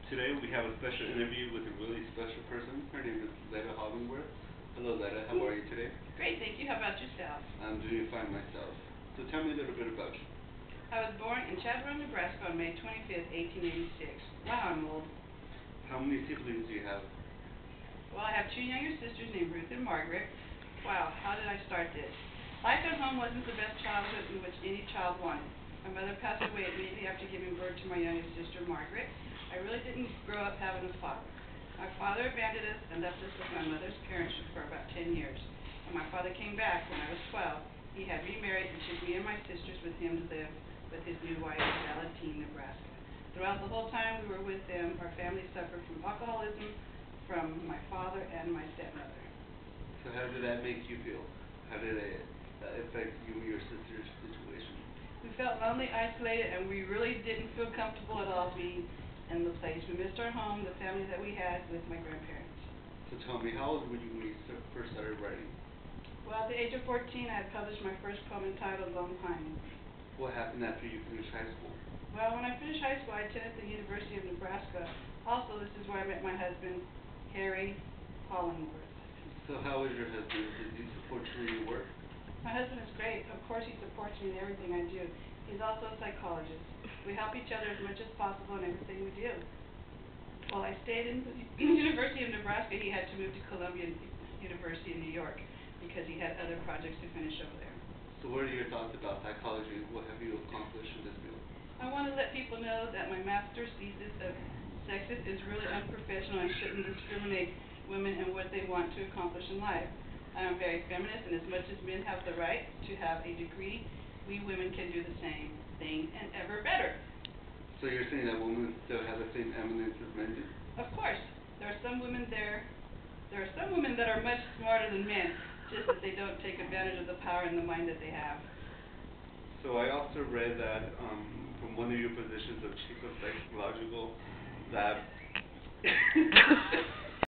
Today we have a special interview with a really special person. Her name is Letta Hollingworth. Hello Letta, how are you today? Great, thank you. How about yourself? I'm doing fine myself. So tell me a little bit about you. I was born in Chadwell, Nebraska on May 25th, 1886. Wow, I'm old. How many siblings do you have? Well, I have two younger sisters named Ruth and Margaret. Wow, how did I start this? Life at home wasn't the best childhood in which any child wanted. My mother passed away immediately after giving birth to my youngest sister, Margaret. I really didn't grow up having a father. My father abandoned us and left us with my mother's parents for about 10 years. When my father came back when I was 12, he had remarried and took me and my sisters with him to live with his new wife in Gallatin, Nebraska. Throughout the whole time we were with them, our family suffered from alcoholism from my father and my stepmother. So how did that make you feel? How did it affect you and your sister's situation? We felt lonely, isolated, and we really didn't feel comfortable at all being in the place. We missed our home, the family that we had with my grandparents. So tell me, how old were you when you first started writing? Well, at the age of 14, I had published my first poem entitled Lone Pine. What happened after you finished high school? Well, when I finished high school, I attended the University of Nebraska. Also, this is where I met my husband, Harry Hollingworth. So how is your husband? Does he support you in your work? My husband is great. Of course, he supports me in everything I do. He's also a psychologist. We help each other as much as possible in everything we do. While I stayed in the University of Nebraska, he had to move to Columbia University in New York because he had other projects to finish over there. So what are your thoughts about psychology? What have you accomplished in this field? I want to let people know that my master's thesis of sexist is really unprofessional and shouldn't discriminate women and what they want to accomplish in life. I am very feminist, and as much as men have the right to have a degree, we women can do the same thing and ever better. So you're saying that women still have the same eminence as men do? Of course. There are some women that are much smarter than men, just that they don't take advantage of the power and the mind that they have. So I also read that from one of your positions of chief of psychological lab